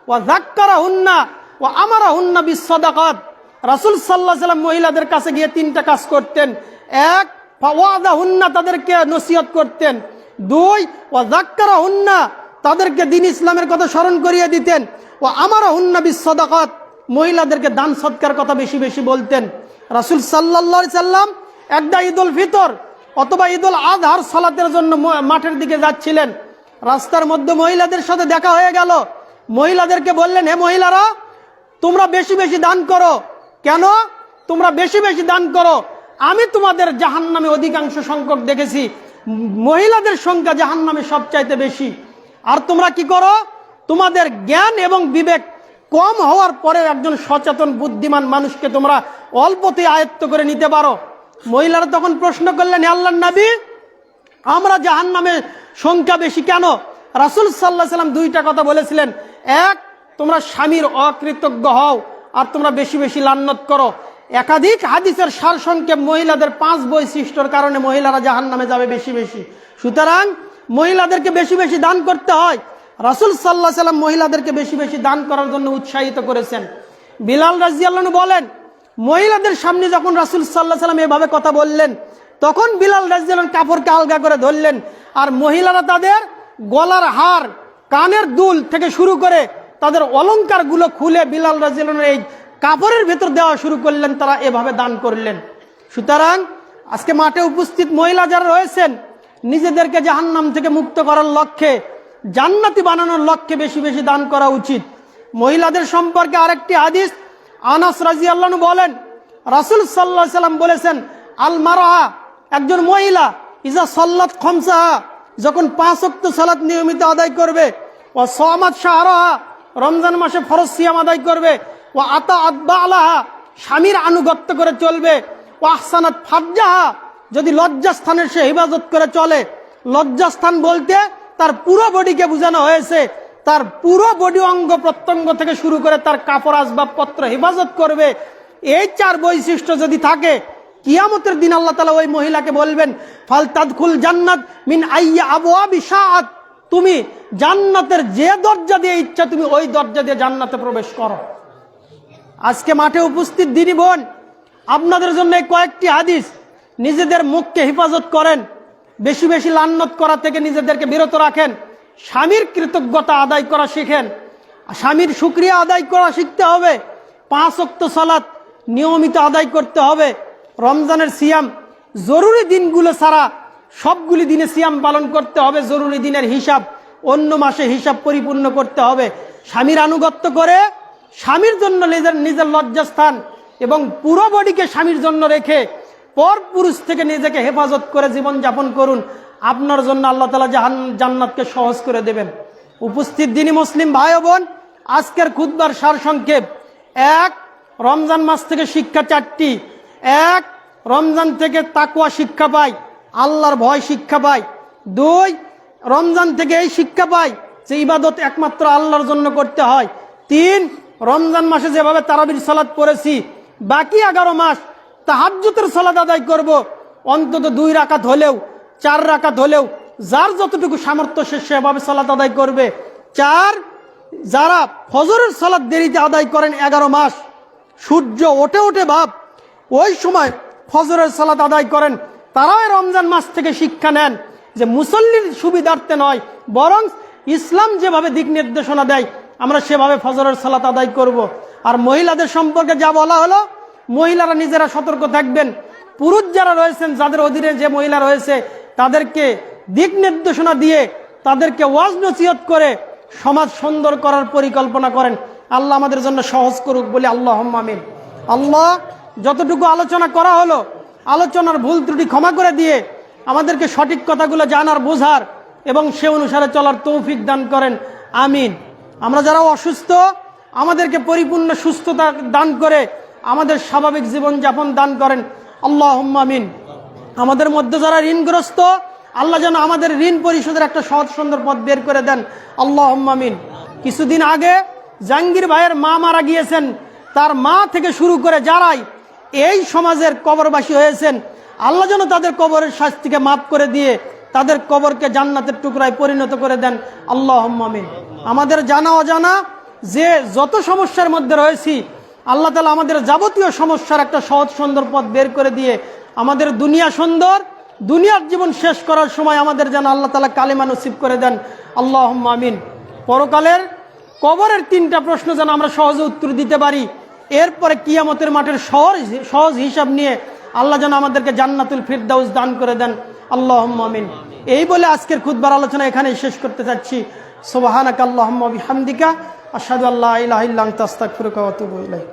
ওয়া যাক্কারাহুন্না ওয়া আমারাহুন্না বিসসাদাকাত। রাসূল সাল্লাল্লাহু আলাইহি সাল্লাম মহিলাদের কাছে গিয়ে 3টা কাজ করতেন। 1, ফাওয়াদাহুন্না, তাদেরকে নসিহত করতেন। 2, ওয়া যাক্কারাহুন্না, তাদেরকে দ্বীন ইসলামের কথা স্মরণ করিয়ে দিতেন। ওয়া আমারাহুন্না বিসসাদাকাত, মহিলাদেরকে দান সদকার কথা বেশি বেশি বলতেন। রাসূল সাল্লাল্লাহু আলাইহি সাল্লাম একদা ঈদুল ফিতর অথবা ঈদুল আজহার সালাতের জন্য মাঠের দিকে যাচ্ছিলেন। রাস্তার মধ্যে মহিলাদের সাথে দেখা হয়ে গেল। মহিলাদেরকে বললেন, হে মহিলারা, তোমরা বেশি বেশি দান করো। কেন তোমরা বেশি বেশি দান করো? আমি তোমাদের জাহান্নামে অধিকাংশ সংখ্যক দেখেছি, মহিলাদের সংখ্যা জাহান্নামে সবচাইতে বেশি। আর তোমরা কি করো? তোমাদের জ্ঞান এবং বিবেক কম হওয়ার পরে একজন সচেতন বুদ্ধিমান মানুষকে তোমরা অল্পতে আয়ত্ত করে নিতে পারো। মহিলারা তখন প্রশ্ন করলেন, হে আল্লাহর নবী, আমরা জাহান্নামে সংখ্যা বেশি কেন? রাসূল সাল্লাল্লাহু আলাইহি সাল্লাম 2টা কথা বলেছিলেন। 1, তোমরা স্বামীর অকৃতজ্ঞ হও আর তোমরা বেশি বেশি লান্নত করো। একাধিক হাদিসের সারসংক্ষেপ, মহিলাদের 5 বৈশিষ্ট্যর কারণে মহিলারা জাহান্নামে যাবে বেশি বেশি। সুতরাং মহিলাদেরকে বেশি বেশি দান করতে হয়। রাসূল সাল্লাল্লাহু আলাইহি সাল্লাম মহিলাদেরকে বেশি বেশি দান করার জন্য উৎসাহিত করেছেন। বিলাল রাদিয়াল্লাহু আনহু বলেন, মহিলাদের সামনে যখন রাসূল সাল্লাল্লাহু আলাইহি সাল্লাম এভাবে কথা বললেন, তখন বিলাল রাদিয়াল্লাহু আনহু কাপড়কে আলগা করে ধরলেন, আর মহিলারা তাদের গলার হার, কানের দুল থেকে শুরু করে তাদের অলংকারগুলো খুলে বিলাল রাদিয়াল্লাহু আনহু এই কাপড়ের ভেতর দেওয়া শুরু করলেন। তারা এভাবে দান করলেন। সুতরাং আজকে মাঠে উপস্থিত মহিলা যারা রয়েছেন, নিজেদেরকে জাহান্নাম থেকে মুক্ত করার লক্ষ্যে, জান্নাতি বানানোর লক্ষ্যে বেশি বেশি দান করা উচিত। মহিলাদের সম্পর্কে আরেকটি হাদিস, আনাস রাদিয়াল্লাহু আনহু বলেন, রাসূল সাল্লাল্লাহু আলাইহি সাল্লাম বলেছেন, আল মারআ, একজন মহিলা, ইজা সাল্লাত খামসাহা, যখন 5 ওয়াক্ত সালাত নিয়মিত আদায় করবে, ওয়া সামাত শাহরাহা, রমজান মাসে ফরজ সিয়াম আদায় করবে, ওয়া আতাআত বালাহা, স্বামীর আনুগত্য করে চলবে, ওয়া আহসানাত ফারজাহা, যদি লজ্জাস্থানের সে হেফাজত করে চলে। লজ্জাস্থান বলতে তার পুরো বডিকে বোঝানো হয়েছে, তার পুরো বডি অঙ্গ প্রত্যঙ্গ থেকে শুরু করে তার কাপড় আসবাবপত্র হেফাজত করবে। এই 4 বৈশিষ্ট্য যদি থাকে, কিয়ামতের দিন আল্লাহ তাআলা ওই মহিলাকে বলবেন, ফাল তাদখুল জান্নাত মিন আইয়া আবওয়াবি শাআত, তুমি জান্নাতের যে দরজা দিয়ে ইচ্ছা তুমি ওই দরজা দিয়ে জান্নাতে প্রবেশ করো। আজকে মাঠে উপস্থিত দিনী বোন, আপনাদের জন্য এই কয়েকটি হাদিস। নিজেদের মুখকে হেফাজত করেন, বেশি বেশি লান্নত করা থেকে নিজেদেরকে বিরত রাখেন। স্বামীর কৃতজ্ঞতা আদায় করা শিখেন, স্বামীর শুকরিয়া আদায় করা শিখতে হবে। 5 ওয়াক্ত সালাত নিয়মিত আদায় করতে হবে। রমজানের সিয়াম, জরুরি দিনগুলো ছাড়া সবগুলি দিনে সিয়াম পালন করতে হবে। জরুরি দিনের হিসাব, অন্য মাসে হিসাব পরিপূর্ণ করতে হবে। স্বামীর আনুগত্য করে স্বামীর জন্য নিজের লজ্জাস্থান এবং পুরো বডিকে স্বামীর জন্য রেখে পর পুরুষ থেকে নিজেকে হেফাজত করে জীবন যাপন করুন। আপনার জন্য আল্লাহ তাআলা জান্নাতকে সহজ করে দেবেন। উপস্থিত দিনী মুসলিম ভাই ও বোন, আজকের খুতবার সারসংক্ষেপ: 1, রমজান মাস থেকে শিক্ষা 4টি। 1, রমজান থেকে তাকওয়া শিক্ষা পাই, আল্লাহর ভয় শিক্ষা পাই। 2, রমজান থেকে এই শিক্ষা পাই যে ইবাদত একমাত্র আল্লাহর জন্য করতে হয়। 3, রমজান মাসে যেভাবে তারাবির সালাত পড়েছি, বাকি 11 মাস তাহাজ্জুদের সালাত আদায় করব, অন্তত 2 রাকাত হলেও, 4 রাকাত হলেও, যার যতটুকু সামর্থ্য সে সেভাবে সালাত আদায় করবে। 4, যারা ফজরের সালাত দেরিতে আদায় করেন 11 মাস, সূর্য ওঠে ওঠে ভাব, ওই সময় ফজরের সালাত আদায় করেন, তারাও রমজান মাস থেকে শিক্ষা নেন যে মুসল্লির সুবিধার্থে নয়, বরং ইসলাম যেভাবে দিক নির্দেশনা দেয় আমরা সেভাবে ফজরের সালাত আদায় করব। আর মহিলাদের সম্পর্কে যা বলা হলো, মহিলারা নিজেরা সতর্ক থাকবেন। পুরুষ যারা রয়েছেন, যাদের অধীনে যে মহিলা রয়েছে, তাদেরকে দিক নির্দেশনা দিয়ে, তাদেরকে ওয়াজ নসিহত করে সমাজ সুন্দর করার পরিকল্পনা করেন। আল্লাহ আমাদের জন্য সহজ করুক বলে আল্লাহুম্মা আমিন। আল্লাহ যতটুকু আলোচনা করা হলো, আলোচনার ভুল ত্রুটি ক্ষমা করে দিয়ে আমাদেরকে সঠিক কথাগুলো জানার, বোঝার এবং সে অনুসারে চলার তৌফিক দান করেন, আমিন। আমরা যারা অসুস্থ, আমাদেরকে পরিপূর্ণ সুস্থতা দান করে আমাদের স্বাভাবিক জীবনযাপন দান করেন, আল্লাহুম্মা আমিন। আমাদের মধ্যে যারা ঋণগ্রস্ত, আল্লাহ যেন আমাদের ঋণ পরিশোধের একটা সহজ সুন্দর পথ বের করে দেন, আল্লাহুম্মা আমিন। কিছুদিন আগে জাহাঙ্গীর ভাইয়ের মা মারা গিয়েছেন। তার মা থেকে শুরু করে যারাই এই সমাজের কবরবাসী হয়েছেন, আল্লাহ যেন তাদের কবরের শাস্তিকে মাফ করে দিয়ে তাদের কবরকে জান্নাতের টুকরায় পরিণত করে দেন, আল্লাহুম্মা আমিন। আমাদের জানা অজানা যে যত সমস্যার মধ্যে রয়েছি, আল্লাহ তাআলা আমাদের যাবতীয় সমস্যার একটা সহজ সুন্দর পথ বের করে দিয়ে আমাদের দুনিয়া সুন্দর, দুনিয়ার জীবন শেষ করার সময় আমাদের যেন আল্লাহ তাআলা কালেমা নসিব করে দেন, আল্লাহুম্মা আমিন। পরকালের কবরের 3টা প্রশ্ন যেন আমরা সহজে উত্তর দিতে পারি। এরপরে কিয়ামতের মাঠের সহজ হিসাব নিয়ে আল্লাহ যেন আমাদেরকে জান্নাতুল ফিরদাউস দান করে দেন, আল্লাহুম্মা আমিন। এই বলে আজকের খুতবার আলোচনা এখানেই শেষ করতে চাচ্ছি। সুবহানাকা আল্লাহুম্মা বিহামদিকা আশহাদু আল্লা ইলাহা ইল্লা আনতা আস্তাগফিরুকা ওয়া আতুবু ইলাইক।